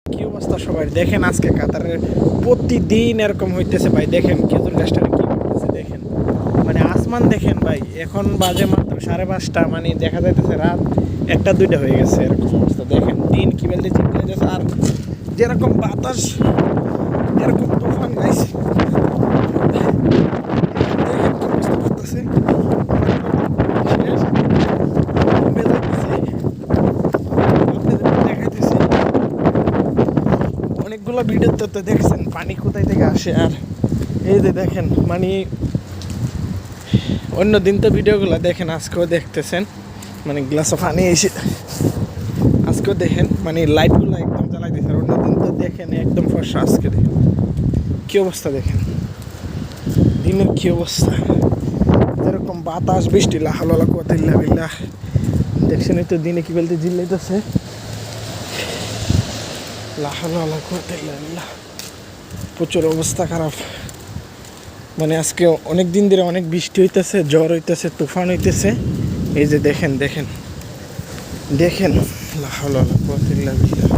কি অবস্থা সবাই দেখেন, আজকে কাতারের প্রতিদিন এরকম হইতেছে ভাই। দেখেন খেজুর গাছটা কি করতেছে দেখেন, মানে আসমান দেখেন ভাই। এখন বাজে মাত্র 5:30, মানে দেখা যাইতেছে রাত 1-2 হয়ে গেছে। এরকম অবস্থা দেখেন, দিন কি বলতে চিন্তা যাচ্ছে। আর যেরকম বাতাস, এরকম তুফান গাইছে, দেখেন কি অবস্থা করতেছে। দেখাইতেছি অনেকগুলো ভিডিওতে তো দেখছেন পানি কোথায় থেকে আসে। আর এই যে দেখেন, মানে অন্য দিন তো ভিডিওগুলো দেখেন, আজকেও দেখতেছেন, মানে গ্লাসে পানি এসে আজকেও দেখেন, মানে লাইটগুলো একদম জ্বালাই দিয়েছে। অন্য দিন তো দেখেন একদম ফর্সা, আজকে দেখেন কী অবস্থা। দেখেন দিনের কী অবস্থা, যেরকম বাতাস বৃষ্টি লাহালা কুয়াতিল্লা বিল্লাহ। দেখছেন এই তো দিনে কি বলতে জিল্লাইতেছে লাহালা কুয়াতিল্লা বিল্লাহ। প্রচুর অবস্থা খারাপ, মানে আজকে অনেক দিন ধরে অনেক বৃষ্টি হইতেছে, ঝড় হইতেছে, তুফান হইতেছে। এই যে দেখেন দেখেন দেখেন লাহালা কুয়াতিল্লা বিল্লাহ।